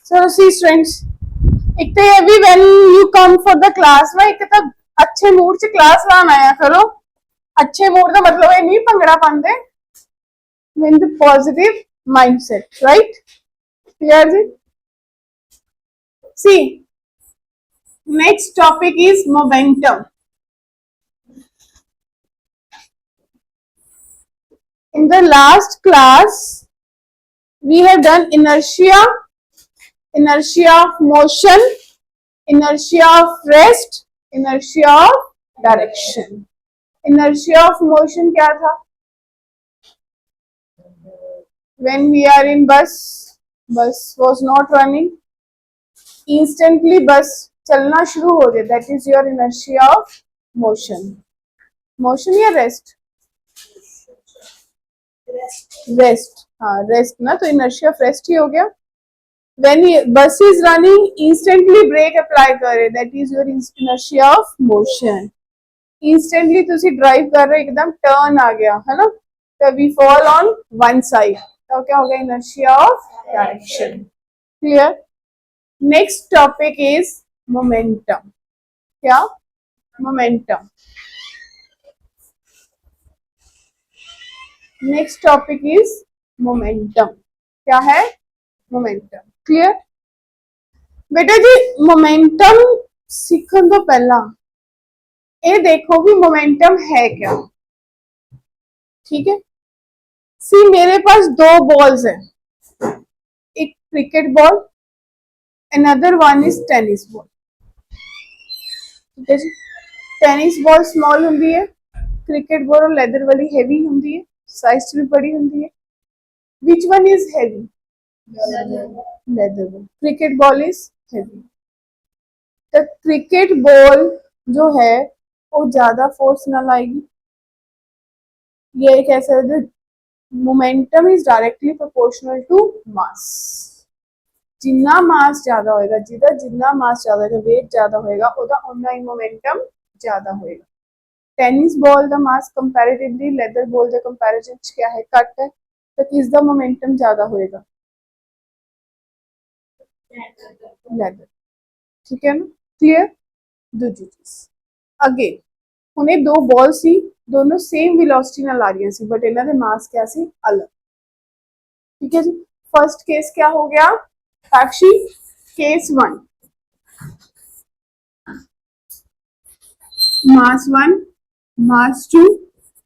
So see students, एक तो ये भी when you come for the class ना, एक तो अच्छे मूड से क्लास लाना आया करो। अच्छे मूड का मतलब है नहीं भंगड़ा पाते, in the positive mindset, right? Clear ji? See, next topic is momentum. In the last class, we have done inertia, inertia of motion, inertia of rest, inertia of direction. Inertia of motion क्या था? When we are in bus was not running, instantly bus चलना शुरू हो जाए, that is your inertia of motion. Motion या rest? Rest. हाँ rest ना, तो inertia of rest ही हो गया. When bus is running, instantly brake apply करे, that is your inertia of motion. Instantly तुसी drive कर रहे एकदम turn आ गया है ना, तो we fall on one side, तो क्या हो गया? inertia of direction. Clear? Next topic is momentum. क्या? Momentum. Next topic is momentum. क्या है? Momentum. Clear? बेटा जी मोमेंटम सीखने तो पहला ये देखो भी मोमेंटम है क्या, ठीक है? सी मेरे पास दो बॉल्स हैं, एक cricket ball, another one is tennis ball, ठीक है जी? टेनिस बॉल स्मॉल होंगी है, क्रिकेट बॉल लेदर वाली हैवी होंगी है, साइज भी बड़ी होंगी है. Which one is heavy? Leather ball. Cricket ball is heavy. तो क्रिकेट बॉल जो है वो ज्यादा फोर्स ना लाएगी, ये कह सकते. Momentum is directly proportional to mass. जिन्ना मास ज्यादा होएगा, जिन्ना मास ज्यादा होएगा, वेट ज्यादा होएगा, ओदा उन्ना ही मोमेंटम ज्यादा होएगा. टेनिस बॉल दा मास कंपैरेटिवली लेदर बॉल दे कंपैरिजन च क्या है? घट है, तो किस दा मोमेंटम ज्यादा होएगा? लेदर. ठीक है ना? क्लियर? दूजी चीज अगेन, हुणे दो बॉल सी, दोनों सेम वेलोसिटी नाल आ रही सी, बट इन्हां दे मास क्या सी? अलग. ठीक है जी? फर्स्ट केस क्या हो गया Sakshi? Case one, mass one, mass two,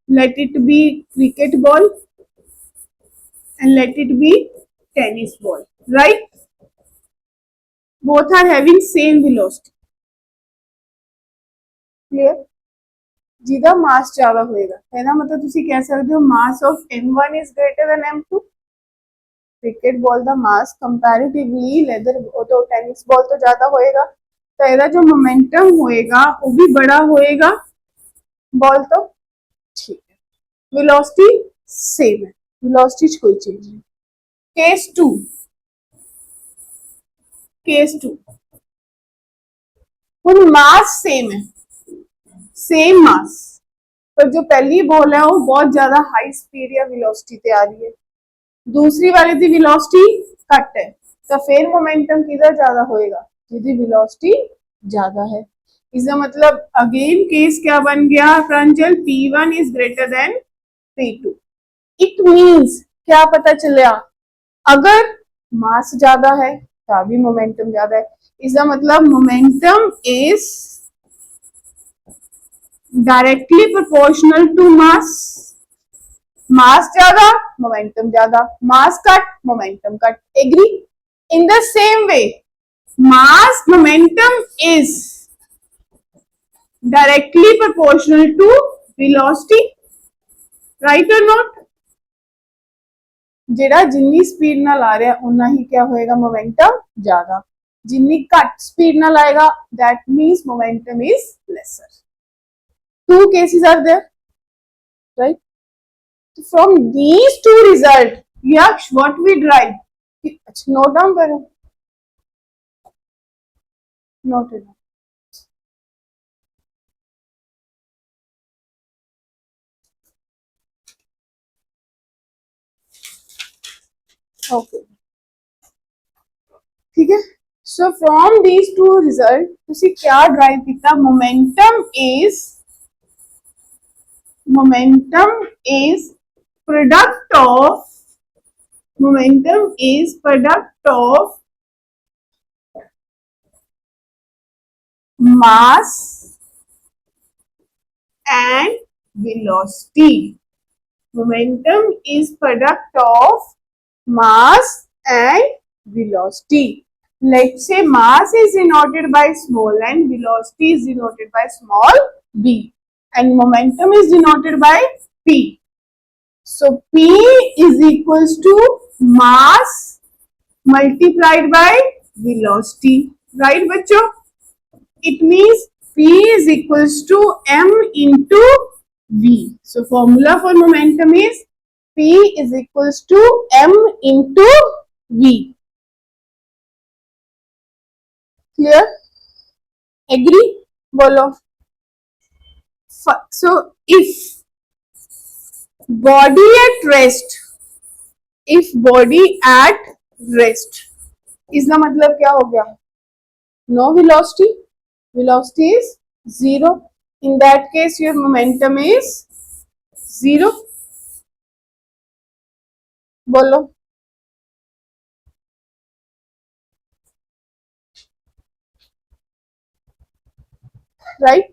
let it be cricket ball and let it be tennis ball, right? Both are having same velocity. Clear? जिदा मास ज्यादा होएगा है ना, मतलब तुसी कह सकते हो mass of m1 is greater than m2. Cricket ball दा मास कंपैरेटिवली लेदर तो टेनिस बॉल तो ज्यादा होएगा, तो ਇਹਦਾ जो मोमेंटम होएगा वो भी बड़ा होएगा. बॉल तो ठीक है, वेलोसिटी सेम है, वेलोसिटी कोई चेंज नहीं. केस टू, केस टू हुन मास सेम है, सेम मास, पर जो पहली बॉल है वो बहुत ज्यादा हाई स्पीड या वेलोसिटी ते आ रही है, दूसरी वाली दी वेलोसिटी घट है, तो फिर मोमेंटम किधर ज्यादा होएगा? जिदी वेलोसिटी ज्यादा है. इसका मतलब अगेन केस क्या बन गया प्रांजल? P1 is greater than P2. It means क्या पता चलिया? अगर मास ज्यादा है तभी मोमेंटम ज्यादा है. इसका मतलब momentum is directly proportional to mass. Mass ज्यादा मोमेंटम ज्यादा, mass cut momentum cut. Agree? In the same way mass momentum is directly proportional to velocity, right और नॉट? जेड़ा जिन्नी स्पीड नाल आ रहा उन्ना ही क्या होएगा? मोमेंटम ज्यादा. जिन्नी घट स्पीड नाल आएगा that means momentum is lesser. Two cases are there, right? From these two results, Yaksh, what we derive? Note down करो. Note it down. Okay. ठीक है। So from these two result ਤੁਸੀਂ क्या ड्राइव किया? momentum is product of mass and velocity. Momentum is product of mass and velocity. Let's say mass is denoted by small n, velocity is denoted by small b, and momentum is denoted by p. So p is equals to mass multiplied by velocity. Right, बच्चों? It means p is equals to m into v. So formula for momentum is p is equals to m into v. Clear? Agree? बोलो. So if body at rest, इसका मतलब क्या हो गया? No velocity. Velocity is 0. In that case, your momentum is 0. बोलो. Right?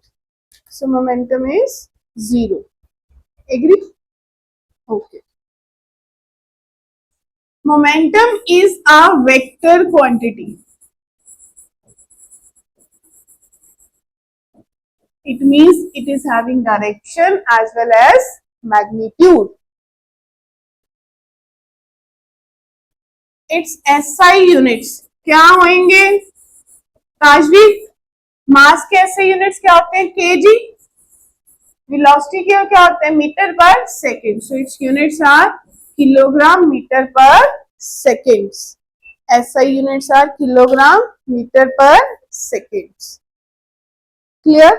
So momentum is 0. Agree? Okay. Momentum is a vector quantity. It means it is having direction as well as magnitude. Its SI units क्या होंगे? ताजवी, मास के SI units क्या होते हैं? kg. Velocity के क्या होते हैं? Metre per second. So its units are kilogram meter per seconds. SI units are kilogram meter per seconds. Clear?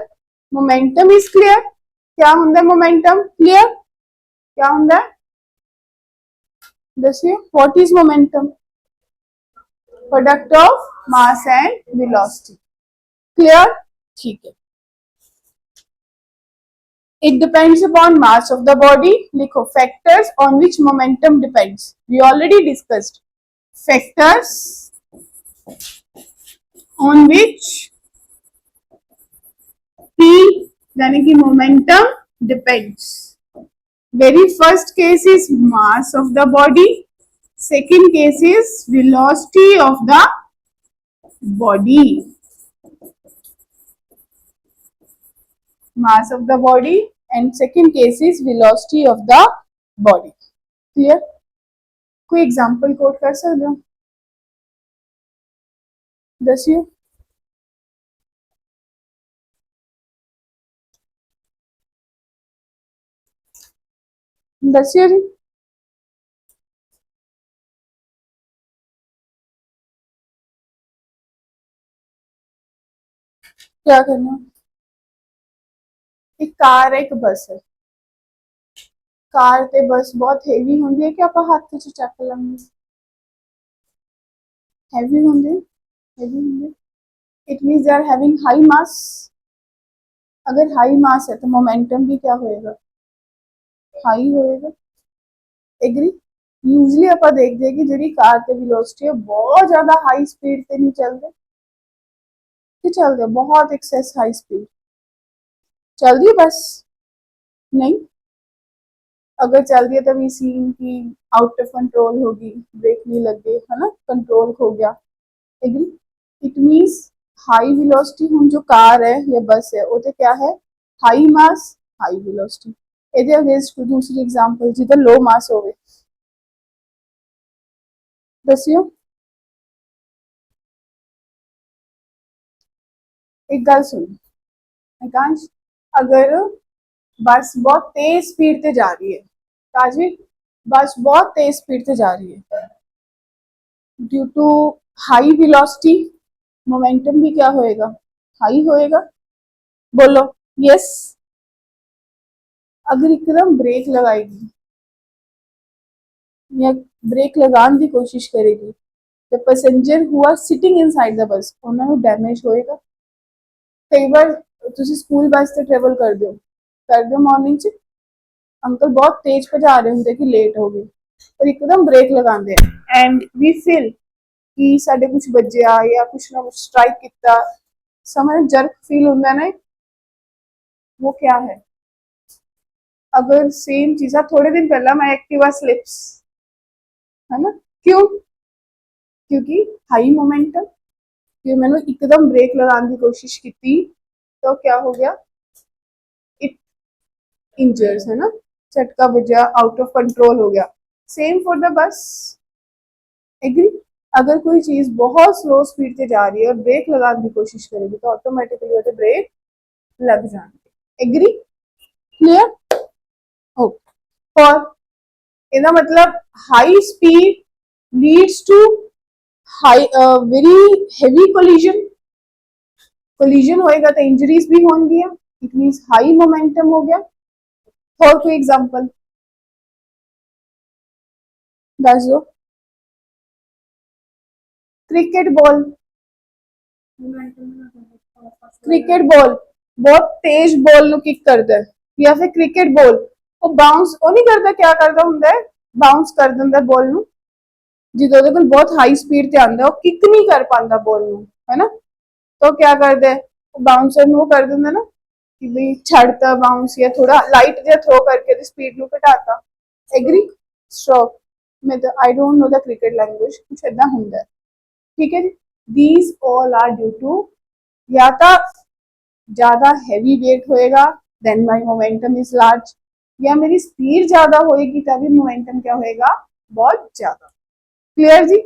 Momentum is clear? क्या होता है momentum? Clear? क्या होता है? दसिए. What is momentum? Product of mass and velocity. Clear? ठीक है. It depends upon mass of the body. लिखो factors on which momentum depends. We already discussed factors on which P यानी कि momentum depends. Very first case is mass of the body. Second case is velocity of the body. Mass of the body and second case is velocity of the body. Clear? कोई example coat कर सकते हो? दसिए. दसिए जी. क्या करना? एक car है, एक बस है. कार ते बस बहुत हेवी होंगी है कि आप हाथ से चक लेंगे? हेवी होंगे. हेवी होंगे. It means they are having high mass. अगर हाई मास है तो मोमेंटम भी क्या होएगा? हाई होएगा. एग्री? यूजली आप देखते हैं कि जी कार ते वेलोसिटी है बहुत ज्यादा हाई स्पीड ते नहीं चलते. चलते बहुत एक्सेस हाई स्पीड चल रही है बस नहीं. अगर चल रही है तभी सीन की आउट ऑफ कंट्रोल होगी, ब्रेक नहीं लगे, है ना, कंट्रोल खो गया. Agree? It means high velocity हम जो कार है या बस है वो तो क्या है? हाई मास हाई वेलोसिटी. ਇਹਦੇ अगेंस्ट कोई दूसरी एग्जांपल जिधर लो मास होवे दसियो. एक गल सुनो आकांश, अगर बस बहुत तेज स्पीड से जा रही है, काजवी बस बहुत तेज स्पीड से जा रही है, due to high velocity momentum भी क्या होएगा? हाई होएगा. बोलो यस. अगर एकदम ब्रेक लगाएगी या ब्रेक लगाने की कोशिश करेगी the passenger who are sitting inside the bus ਉਹਨਾਂ ਨੂੰ ਡੈਮੇਜ ਹੋਏਗਾ। ਕਈ ਵਾਰ ਤੁਸੀਂ ਸਕੂਲ ਬੱਸ ਤੇ ਟਰੈਵਲ ਕਰਦੇ ਹੋ ਮਾਰਨਿੰਗ 'ਚ ਅੰਕਲ ਬਹੁਤ ਤੇਜ਼ ਭਜਾ ਰਹੇ ਹੁੰਦੇ ਕਿ ਲੇਟ ਹੋ ਗਏ ਪਰ ਇੱਕਦਮ ਬ੍ਰੇਕ ਲਗਾਉਂਦੇ ਆ ਐਂਡ ਵੀ ਫੀਲ ਕਿ ਸਾਡੇ ਕੁਝ ਵੱਜਿਆ ਜਾਂ ਕੁਛ ਨਾ ਕੁਛ स्ट्राइक ਕੀਤਾ समझ जर्क फील होता है ना, वो क्या है? अगर सेम चीज थोड़े दिन पहला मैं एक्टिवा स्लिप्स है ना, क्यों? क्योंकि हाई मोमेंटम कि मैंने एकदम ब्रेक लगाने की कोशिश की थी तो क्या हो गया, इट इंजर्स है ना, झटका बजा, आउट ऑफ कंट्रोल हो गया। Same for the bus, agree? अगर कोई चीज बहुत स्लो स्पीड से जा रही है और ब्रेक लगाने की कोशिश करेगी तो ऑटोमेटिकली ब्रेक लग जाएंगे। एग्री? क्लियर? ओके। और इसका मतलब high speed leads to high very heavy collision होएगा तो इंजरीज भी होंगी। इट मींस हाई मोमेंटम हो गया। और कोई एग्जांपल दस दो। क्रिकेट बॉल बहुत तेज बॉल नु किक करता है या फिर क्रिकेट बॉल वो बाउंस वो नहीं करता, क्या करता हुंदा है, बाउंस कर दिंदा बॉल नु। जो ਉਹਦੇ ਕੋਲ बहुत हाई स्पीड ਤੇ ਆਂਦਾ ਉਹ ਕਿਕ नहीं कर पाता बॉल नु, है ना, तो क्या करता है बाउंसर नु कर दिंदा ना कि भाई छड़ता बाउंस या थोड़ा लाइट या थ्रो करके स्पीड नु घटाता। एग्री? स्ट्रोक में तो I don't know the cricket language, कुछ ऐसा हुंदा है। ठीक है जी, these all are due to या तो ज्यादा हैवी वेट होएगा then my momentum is large, या मेरी स्पीड ज्यादा होएगी तभी मोमेंटम क्या होएगा, बहुत ज्यादा। क्लियर जी?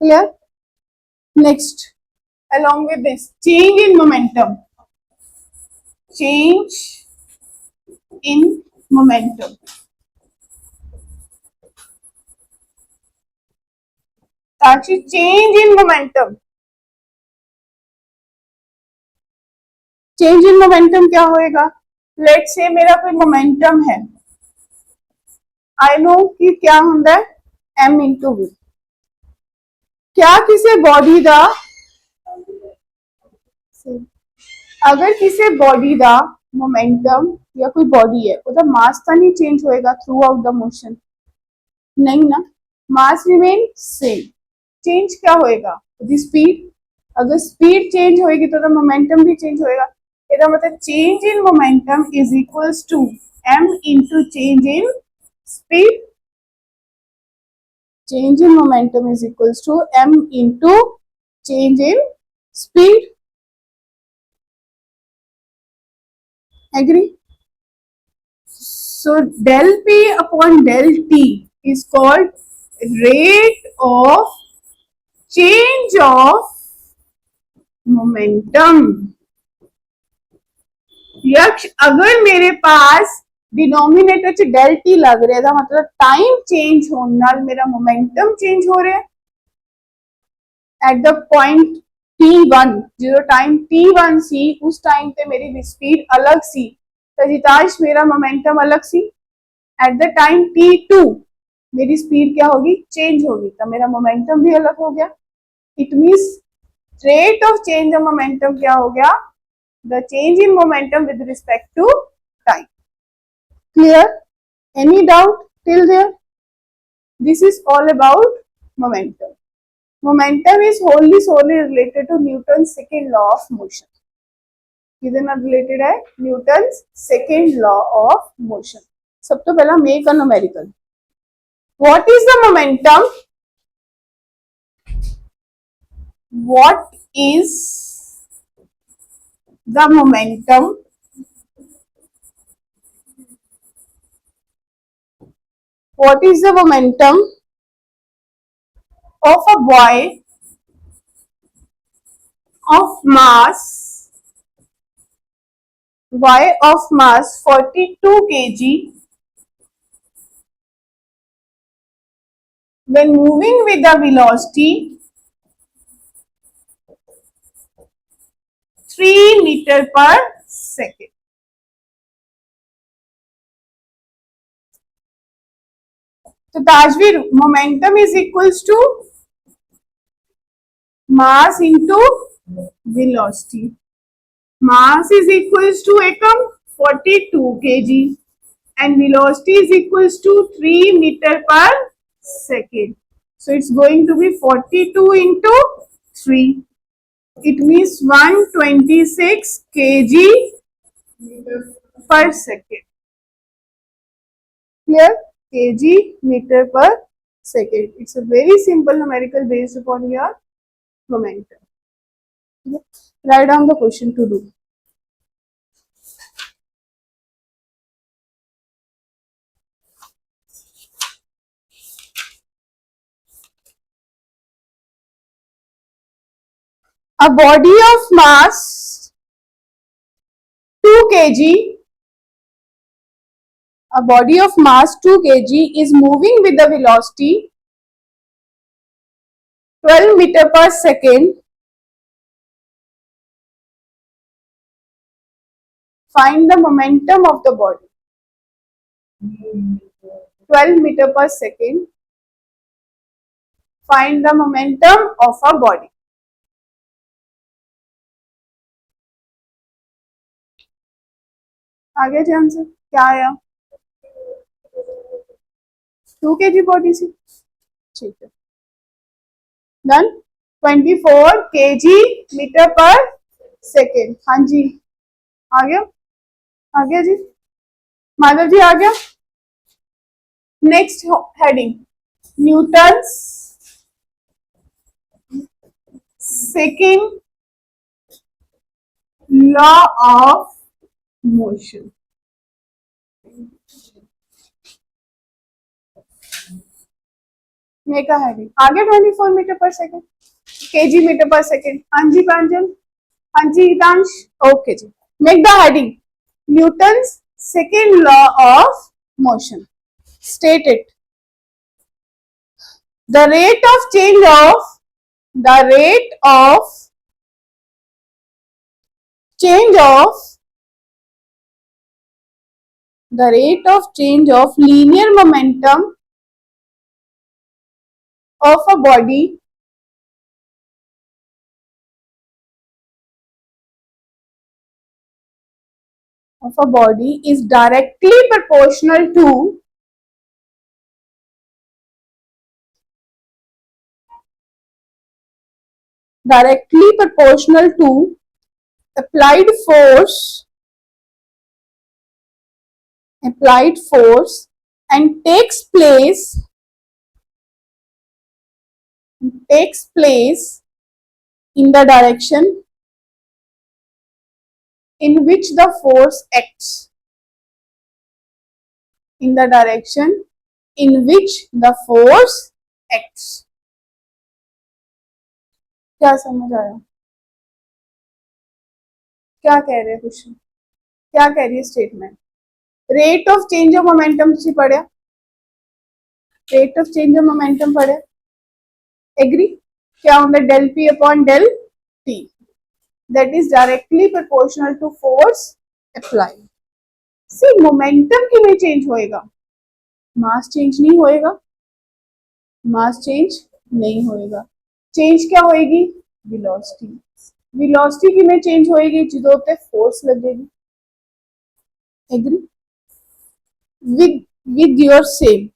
Clear? Next, along with this change in momentum, change in momentum, actually change in momentum, change in momentum क्या होएगा, लेट से मेरा कोई मोमेंटम है, आई नो कि क्या होता है m इंटू वी। क्या किसी बॉडी का अगर किसी बॉडी का मोमेंटम या कोई बॉडी है उसका मास तो नहीं चेंज होएगा थ्रू आउट द मोशन, नहीं ना, मास रिमेन सेम। चेंज क्या होएगा, स्पीड। अगर स्पीड चेंज होएगी तो मोमेंटम भी चेंज होएगा। इसका मतलब change in momentum is equals to m into change in speed. Change in momentum is equals to m into change in speed. Agree? So del P upon del T is called rate of change of momentum। यक्ष अगर मेरे पास denominator च del T लग रहा है मतलब time change होने नाल मेरा मोमेंटम चेंज हो रहा है एट द पॉइंट T1, जो टाइम T1 सी उस टाइम पे मेरी स्पीड अलग सी तो जितांश मेरा मोमेंटम अलग सी। एट द टाइम T2 मेरी स्पीड क्या होगी, चेंज होगी तो मेरा मोमेंटम भी अलग हो गया। It means rate of change of momentum क्या हो गया, the change in momentum with respect to time. Clear? Any doubt till there? This is all about momentum. Momentum is wholly solely related to Newton's second law of motion। किससे related है, Newton's second law of motion. सब तो पहला make a numerical, what is the momentum, what is the momentum what is the momentum of a boy of mass y of mass 42 kg when moving with the velocity 3 meter per second। तो Tajveer momentum is equals to mass into velocity. Mass is equals to Ekam 42 kg and velocity is equals to 3 meter per second. So it's going to be 42 into 3. It means 126 kg per second. Clear? Kg meter per second. It's a very simple numerical based upon your momentum. Write down the question to do. A body of mass 2 kg, a body of mass 2 kg is moving with the velocity 12 meter per second. Find the momentum of the body. 12 meter per second. Find the momentum of a body. आगे जी answer क्या आया? 2 kg body से, ठीक है, done. 24 kg metre per second. हाँ जी आ गया, आ गया जी, माधव जी आ गया. Next heading, Newton's second law of motion. मेका हेडिंग आ गया 24 metre per second, KG metre per second. हाँ जी प्रांजल, हाँ जी हितांश, ओके जी. Make the heading Newton's second law of motion. State it. The rate of change of the rate of change of the rate of change of linear momentum of a body is directly proportional to applied force and takes place in the direction in which the force acts. In the direction in which the force acts. क्या समझ आया? क्या कह रहे हैं question, क्या कह रही है statement? Rate of change of momentum तुसी पढ़िया, rate of change of momentum पढ़िया, एग्री? क्या होता है? Del P upon del T, that is directly proportional to force applied. See momentum किमें चेंज होएगा, मास चेंज नहीं होएगा, मास चेंज नहीं होएगा. चेंज क्या होएगी? वेलोसिटी. वेलोसिटी किमें चेंज होएगी? जो ते फोर्स लगेगी. एग्री? विद योर सेम,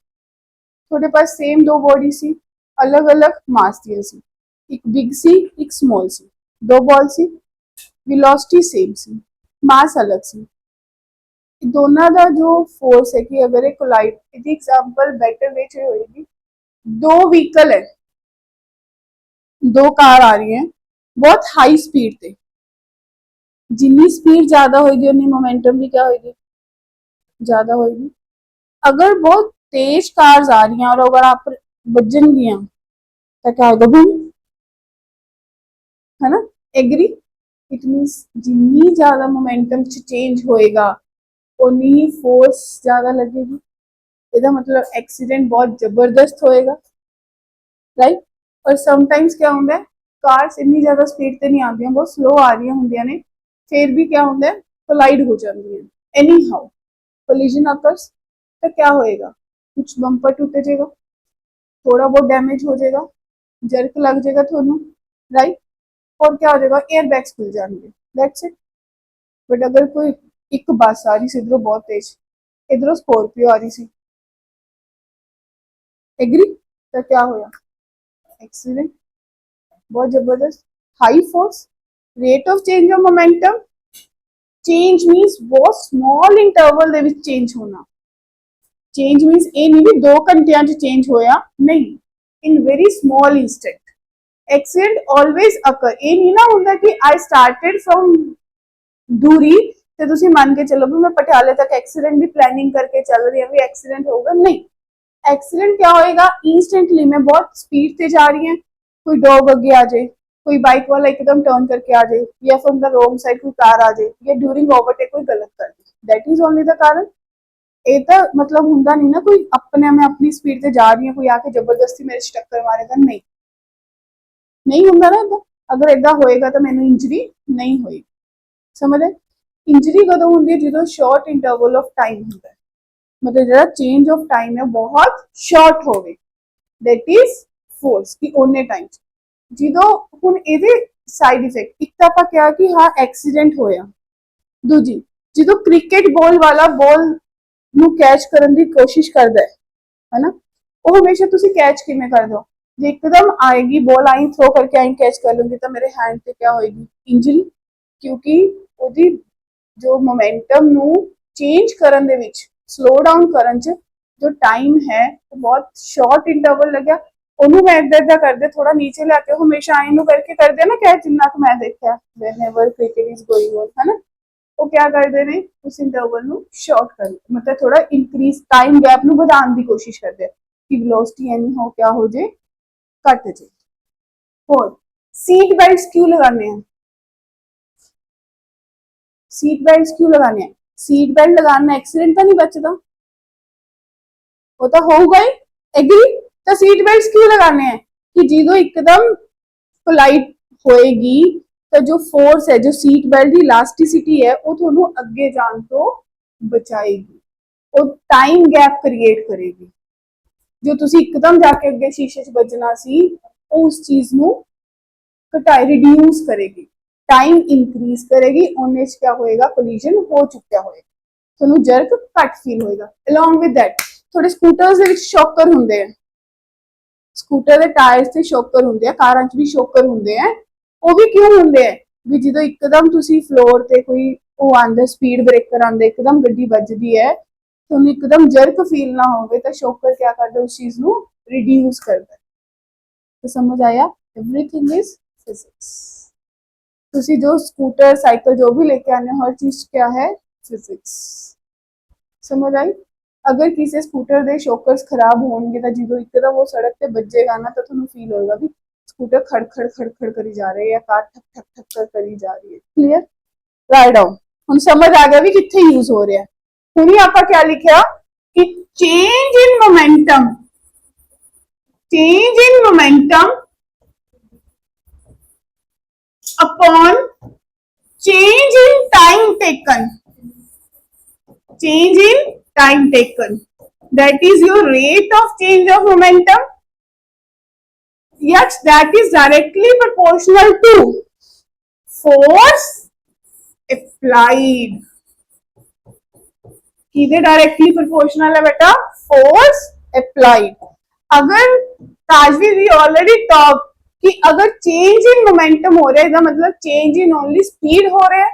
थोड़े पास सेम दो बॉडी सी, अलग अलग मास दिया सी, एक बिग सी एक स्मॉल सी, दो बॉल सी, वेलोसिटी सेम सी, मास अलग सी. दोनों का जो फोर्स है कि अगर एक कोलाइड, एग्जांपल बेटर वे च होएगी, दो व्हीकल है, दो कार आ रही हैं बहुत हाई स्पीड पे, जिन्नी स्पीड ज्यादा होगी उन्नी मोमेंटम भी क्या होगी? ज्यादा होगी. अगर बहुत तेज कार्स आ रही हैं और अगर आप बजन गया तो क्या होगा? बूम, है ना? एग्री? इट मींस जिन्नी ज्यादा मोमेंटम चेंज होएगा उन्नी ही फोर्स ज्यादा लगेगी. इसका मतलब एक्सीडेंट बहुत जबरदस्त होएगा, राइट? और समटाइम्स क्या होता है, कार्स इतनी ज्यादा स्पीड से नहीं आती, बहुत स्लो आ रही होंगे ने, फिर भी क्या होता है, कोलाइड हो जाती है. एनी हाउ कोलिजन अकर्स तो क्या होएगा? कुछ बम्पर टूट जाएगा, थोड़ा बहुत डैमेज हो जाएगा, जर्क लग जाएगा थोनू, राइट। और क्या हो जाएगा, एयर बैग्स खुल जाएंगे, दैट्स इट। बट अगर कोई एक बस आ रही सी इधरों बहुत तेज, इधरों स्कॉर्पियो आ रही सी, एग्री, तो क्या होया, एक्सीडेंट। बहुत जबरदस्त, high force, rate of change of momentum, change means बहुत स्मॉल इंटरवल ਦੇ ਵਿੱਚ चेंज होना। चेंज मीन्स ਇਹ नहीं भी 2 ਘੰਟਿਆਂ 'ਚ चेंज होया, नहीं, in very small instant। Accident always occur, ये नहीं ना होंगे कि आई स्टार्टेड फ्रॉम दूरी ਤੇ ਤੁਸੀਂ ਮੰਨ ਕੇ ਚੱਲੋ ਵੀ ਮੈਂ ਪਟਿਆਲੇ ਤੱਕ ਐਕਸੀਡੈਂਟ ਦੀ ਪਲੈਨਿੰਗ ਕਰਕੇ ਚੱਲ ਰਹੀ ਹਾਂ ਵੀ एक्सीडेंट होगा, नहीं। एक्सीडेंट क्या होएगा, इंस्टेंटली मैं बहुत स्पीड से जा रही है, कोई डॉग अगे आ जाए, कोई बाइक वाला एकदम टर्न करके आ जाए, या फ्रॉम द रोंग साइड कोई कार आ जाए, या ड्यूरिंग ओवरटेक कोई गलत कर दे, दैट इज ओनली द कारण। ये तो मतलब होंगे नहीं ना कोई अपने मैं अपनी स्पीड से जा रही हूँ, कोई आके जबरदस्ती मेरे टक्कर मारेगा, नहीं, नहीं होंगे ना इदा। अगर इदा होएगा तो मैंने इंजरी नहीं होएगी, समझ है। इंजरी कदों होंगी है, जो शॉर्ट इंटरवल ऑफ टाइम होंगे, मतलब जो चेंज ऑफ टाइम है बहुत शॉर्ट हो गई, दैट इज फोर्स की ओने टाइम। जो हुण इहदे साइड इफेक्ट, एक तो आपां कहा कि हाँ एक्सीडेंट होया, दूजी जो क्रिकेट बॉल वाला बॉल नू कैच करने की कोशिश करता है ना, वो हमेशा तुसी कैच किवें कर दो, जे एकदम आएगी बॉल आई थ्रो करके आई कैच कर लूंगी तो मेरे हैंड पे क्या होएगी, इंजरी, क्योंकि ओदी जो मोमेंटम नू चेंज करन दे विच, स्लो डाउन करन च जो टाइम है वो बहुत शॉर्ट इंटरवल लग्या, ओनू मैं इधर इधर करदे थोड़ा नीचे लाके हमेशा आई नू करके करदे ना कैच, जिन्ना क मैं देखा whenever cricket is going on, है ना, वो क्या करते हैं उस इंटरवल नू शॉर्ट कर, मतलब थोड़ा इंक्रीज टाइम गैप नू बढ़ाने की कोशिश करते हैं कि वेलोसिटी एनी हो क्या हो जाए, घट जाए। और सीट बेल्ट क्यों लगाने हैं, सीट बेल्ट क्यों लगाने हैं, सीट बेल्ट लगाना एक्सीडेंट तो नहीं बचता, वो तो होगा ही, एग्री। तो सीट बेल्ट क्यों लगाने हैं कि जो एकदम पोलाइट होएगी तो जो फोर्स है, जो सीट बेल्ट की इलास्टिसिटी है वो थोनू अगे जान तो बचाएगी, वो टाइम गैप क्रिएट करेगी, जो तुसी एकदम जाके अगे शीशे च बजना सी उस चीज नू घटाए रिड्यूस करेगी, टाइम इंक्रीज करेगी, उन्हें क्या होएगा कोलिजन हो चुका होएगा, थोनू जर्क घट फील होएगा। अलॉन्ग विद दैट थोड़े स्कूटर्स दे विच शॉकर हुंदे हैं, स्कूटर के टायर्स से शॉकर होंगे, कारां च भी शॉकर होंगे हैं, वो भी क्यों होंगे हैं भी जो एकदम तुसी फ्लोर ते कोई वो आंदा स्पीड ब्रेकर आंदे एकदम गड्डी बजदी है तो एकदम जर्क फील ना होवे तो शॉकर क्या करता है उस चीज नू रिड्यूस करता है। तो समझ आया, एवरीथिंग इज फिजिक्स। तुसी जो स्कूटर साइकिल जो भी लेके आने हर चीज क्या है, फिजिक्स। समझ आई। अगर किसी स्कूटर के शॉकर्स खराब होंगे तो जो एकदम वो सड़क पे बजेगा ना तो थोड़ा फील होगा भी स्कूटर खड़खड़ खड़खड़ करी जा रही है या कार ठक ठक ठक करी जा रही है। Clear, write down. हम समझ आ गया भी कितने यूज हो रहा है। हुणी आपा क्या लिखा कि change in momentum, change in momentum upon change in time taken, change in time taken, that is your rate of change of momentum. Yes, that is directly proportional to force applied. किधे directly proportional है बेटा, force applied. अगर ताजवी we already talk कि अगर change in momentum हो रहा है मतलब चेंज इन ओनली स्पीड हो रहा है,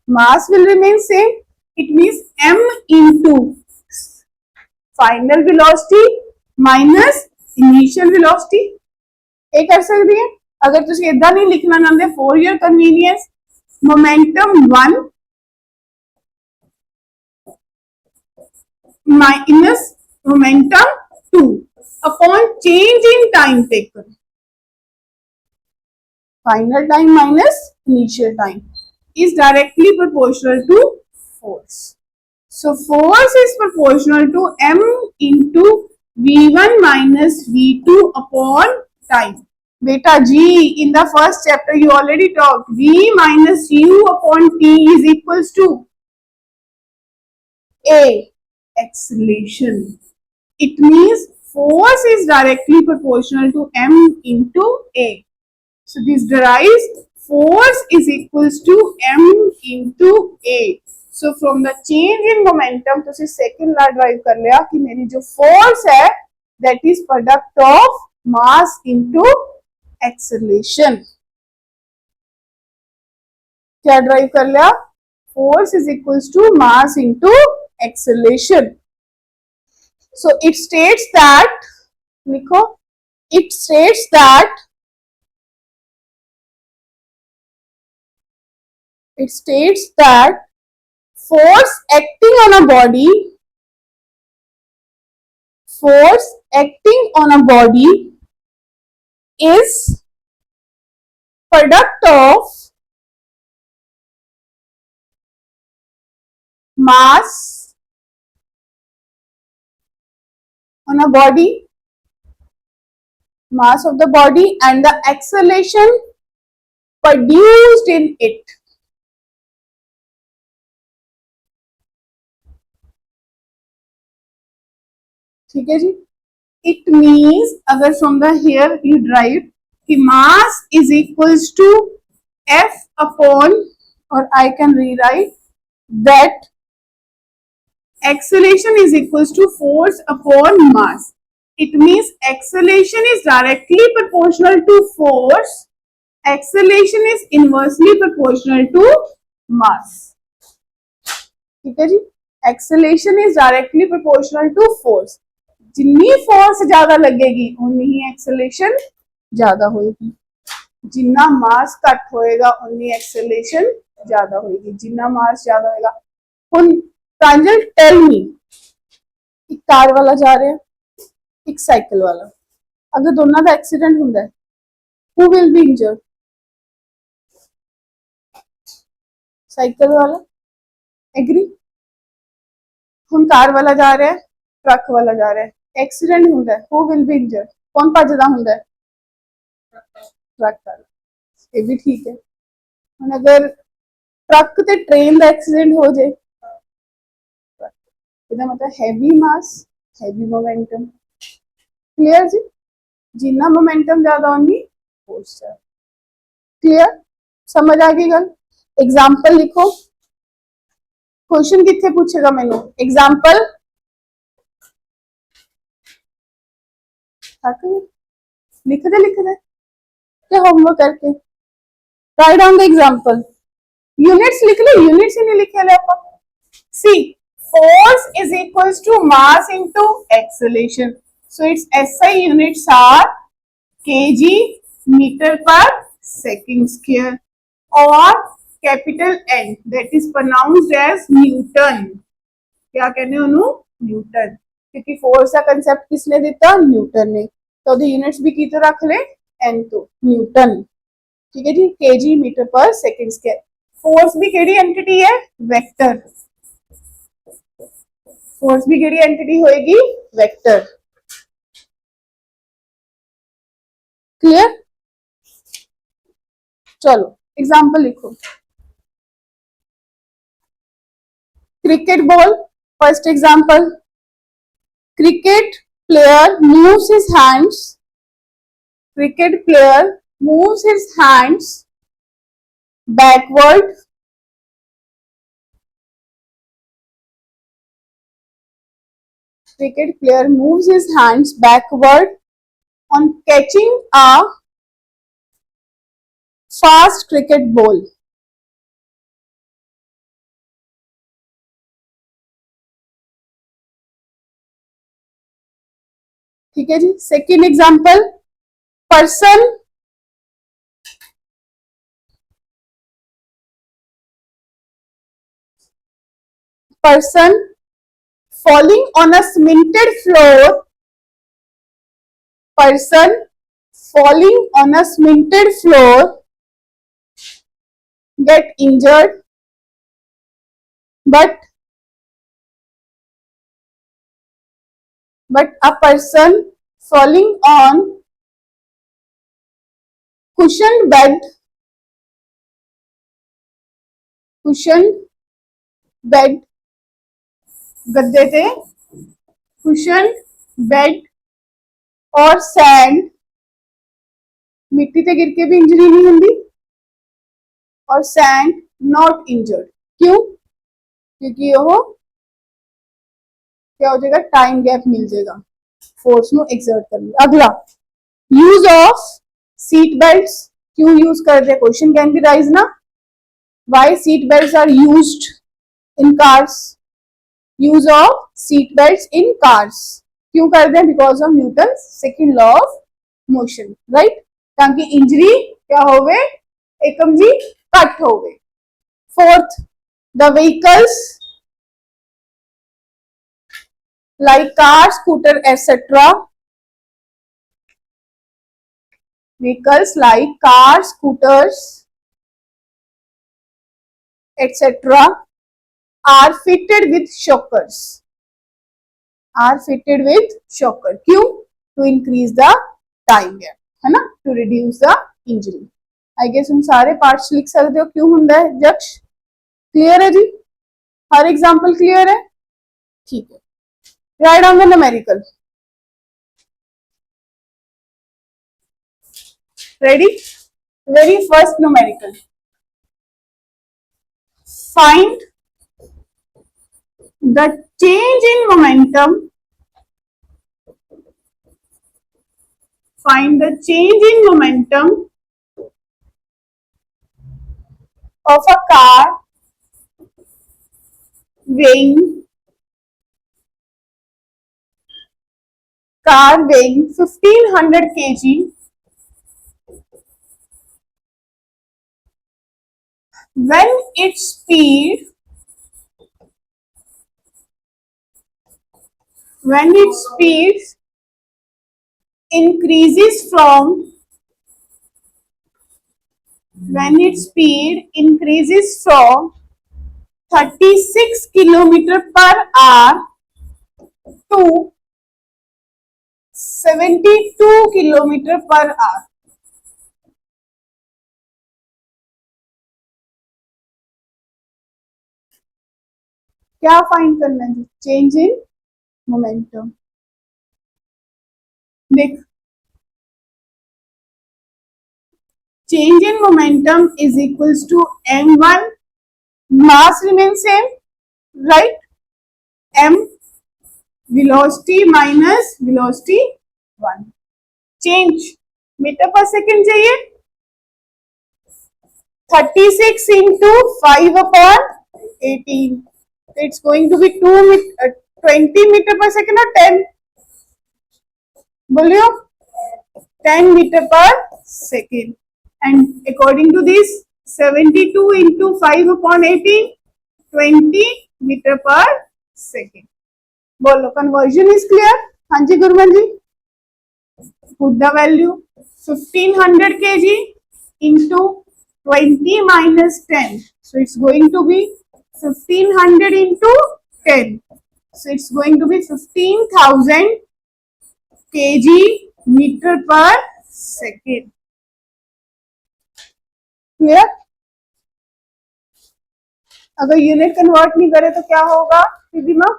mass will remain same, it means m into final velocity minus initial velocity. ये कर सकती है। अगर तुम इदा नहीं लिखना चाहते for your convenience, momentum 1 minus momentum 2 upon change in time taken, final time minus initial time is directly proportional to force. So force is proportional to m into v1 minus v2 upon time. Beta G, in the first chapter you already talked, v minus u upon t is equals to a, acceleration. It means force is directly proportional to m into a. So this derives force is equals to m into a. So from the change in momentum तुसी second ला derive कर लिया कि मेरी जो force है that is product of mass into acceleration. क्या derive कर लिया? Force is equals to mass into acceleration. So it states that लिखो it states that force acting on a body is product of mass on a body, mass of the body and the acceleration produced in it. ठीक है जी. It means अगर from the here you derive कि mass is equals to F upon, or I can rewrite that acceleration is equals to force upon mass. It means acceleration is directly proportional to force. Acceleration is inversely proportional to mass. ठीक है जी. Acceleration is directly proportional to force. जितनी force ज्यादा लगेगी उतनी ही acceleration ज्यादा होगी. जितना मास घट होएगा उतनी एक्सेलेरेशन ज्यादा होगी. जितना मास ज्यादा होएगा. हुन प्रांजल टेल मी, एक कार वाला जा रहा है, एक साइकिल वाला, अगर दोनों का एक्सीडेंट होता है, who will be injured? Cycle वाला. एग्री? हुन कार वाला जा रहा है, ट्रक वाला जा रहा है, एक्सीडेंट होता है, हु विल बी इंजर्ड? कौन भजदा होता है? ट्रक वाला. ये भी ठीक है. हुन अगर ट्रक ते ट्रेन का एक्सीडेंट हो जाए, इसका मतलब हैवी मास, हैवी मोमेंटम. क्लियर जी? जितना मोमेंटम ज्यादा होगी फोर्स ज्यादा. क्लियर? समझ आ गई गल? एग्जाम्पल लिखो. क्वेश्चन कितने पूछेगा मैनू? एग्जाम्पल लिखते क्या होमवर्क करके write down the example. Units लिख ले. यूनिट्स ही नहीं लिखे ले आप. सी force is equals to mass into acceleration. So its SI units are kg meter per second square or capital N that is pronounced as Newton. क्या कहने उन्हों? Newton. क्योंकि फोर्स का कंसेप्ट किसने दिता? न्यूटन ने. तो द यूनिट्स भी की तो रख ले एन तो न्यूटन. ठीक है जी. केजी मीटर पर सेकंड स्क्वायर. फोर्स भी केड़ी एंटिटी है? वेक्टर. फोर्स भी केड़ी एंटिटी होएगी? वेक्टर. क्लियर? चलो एग्जांपल लिखो. Cricket ball. First example. Cricket player moves his hands. Cricket player moves his hands backward cricket player moves his hands backward on catching a fast cricket ball. ठीक है जी. Second example. Person falling on a cemented floor. Person falling on a cemented floor get injured, but a person falling on cushioned bed गद्दे थे cushioned bed or sand मिट्टी ते गिर के भी इंजरी नहीं होंगी, और सैंड नॉट इंजर्ड। क्यों? क्योंकि वो क्या हो जाएगा, टाइम गैप मिल जाएगा फोर्स नु एक्सर्ट करने। अगला, यूज ऑफ सीट बेल्ट्स क्यों यूज करते हैं, क्वेश्चन कैन बी राइज ना, why seat belts are used in cars, use of seat belts in cars क्यों करते हैं, because of Newton second law of motion, right, ताकि इंजरी क्या होवे, एकम जी कट होवे। Fourth, the vehicles like car, scooter, etc. Vehicles like car, scooters, etc. are fitted with shockers. Are fitted with shocker. क्यों? To increase the time gap, है ना, to reduce the injury. I guess उन सारे parts लिख सकते हो क्यों होता है जक्ष, क्लियर है जी, हर एग्जाम्पल क्लियर है, ठीक है। Write down the numerical. Ready? Very first numerical. Find the change in momentum. Find the change in momentum of a car weighing 1500 kg when its speed increases from 36 kilometer per hour to 72 kilometre per hour. क्या find करना है, change in momentum. देख, change in momentum is equals to m1, mass remain same, right, m velocity minus velocity 1, change metre per second चाहिए, 36 into 5 upon 18, it's going to be 20 meter per second or 10, बोलियो 10 meter per second, and according to this 72 into 5 upon 18, 20 meter per second। बोलो, conversion is clear? हाँ जी गुरमन जी, put the value 1500 kg into 20 minus 10, so it's going to be 1500 into 10, so it's going to be 15,000 kg meter per second। Clear? अगर unit convert नहीं करे तो क्या होगा दीदी माँ,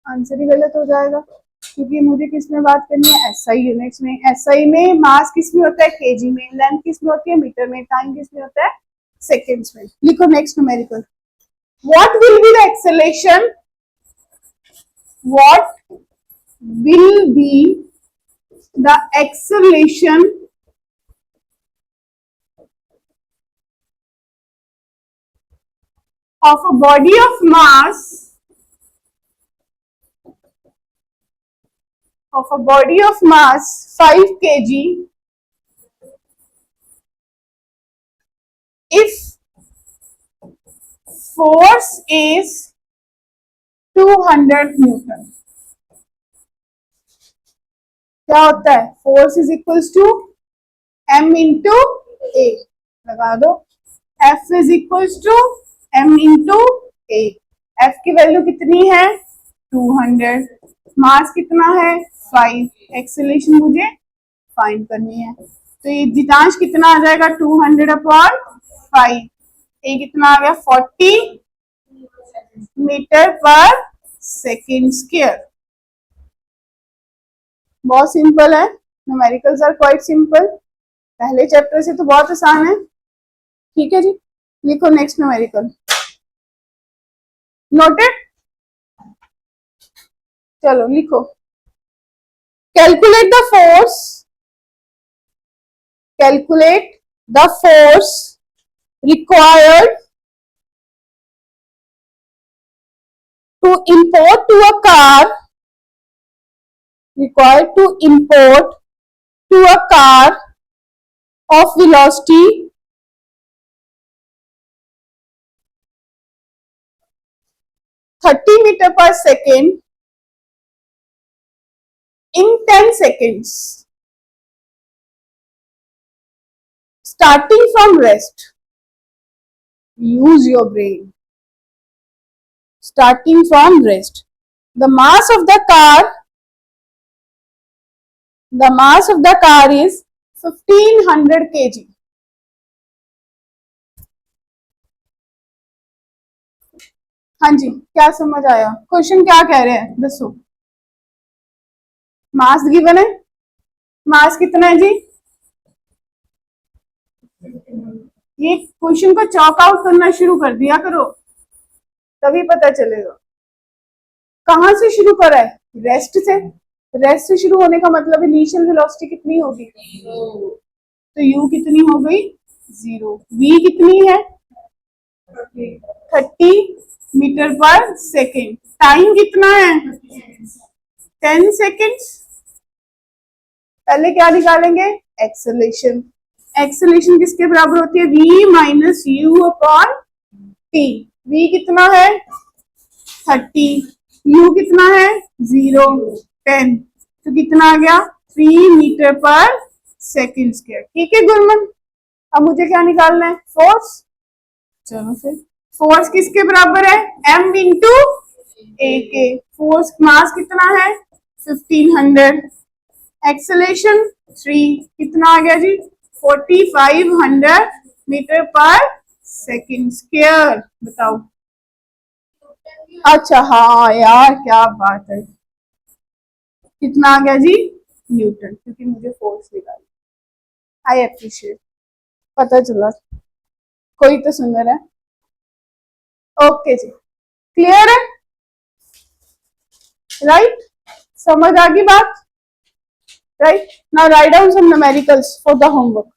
आंसर ही गलत हो जाएगा, क्योंकि मुझे किस में बात करनी है, एसआई यूनिट्स में। एसआई में मास किस में होता है, केजी में, लेंथ किस में होती है, मीटर में, टाइम किस में होता है, सेकेंड्स में। लिखो next numerical, what will be the acceleration, what will be the acceleration of a body of mass 5 kg if force is 200 newton. क्या होता है, force is equals to m into A, लगा दो, F is equals to m into A. F की value कितनी है 200, मास कितना है 5, एक्सेलरेशन मुझे फाइंड करनी है, तो ये जितांश कितना आ जाएगा 200 अपॉन 5, ये कितना आ गया 40 मीटर पर सेकेंड स्क्वायर। बहुत सिंपल है, न्यूमेरिकल्स आर क्वाइट सिंपल। पहले चैप्टर से तो बहुत आसान है। ठीक है जी, लिखो नेक्स्ट न्यूमेरिकल। नोटेड? चलो लिखो। Calculate the force, calculate the force required to import to a car, required to import to a car of velocity 30 meter per second in 10 seconds, starting from rest. Use your brain. Starting from rest. The mass of the car is 1500 kg. हाँ जी, क्या समझ आया? Question क्या कह रहे हैं दसो। Mass given है, मास कितना है जी? ये क्वेश्चन को चॉक आउट करना शुरू कर दिया करो, तभी पता चलेगा। कहां से शुरू करा है? रेस्ट से। रेस्ट से शुरू होने का मतलब इनिशियल वेलोसिटी कितनी होगी? तो u कितनी हो गई? 0। v कितनी है? 30 मीटर पर सेकेंड। टाइम कितना है? 10 सेकेंड्स। पहले क्या निकालेंगे? एक्सेलरेशन। एक्सेलरेशन किसके बराबर होती है? v minus you upon T. v कितना है? 30, u कितना है? 0, 10, तो कितना आ गया? 3 मीटर पर सेकेंड स्क्वायर। ठीक है गुरमन, अब मुझे क्या निकालना है? फोर्स। चलो फिर, फोर्स किसके बराबर है? m इंटू ए के। फोर्स मास कितना है? 1500। एक्सेलरेशन 3, कितना आ गया जी? 4500 मीटर पर सेकेंड स्क्वायर। बताओ। अच्छा हाँ यार, क्या बात है, कितना आ गया जी? न्यूटन, क्योंकि मुझे फोर्स निकाली। आई अप्रिशिएट, पता चला, कोई तो सुन रहा है। ओके जी, क्लियर है? राइट, समझ आ गई बात? Right, now write down some numericals for the homework.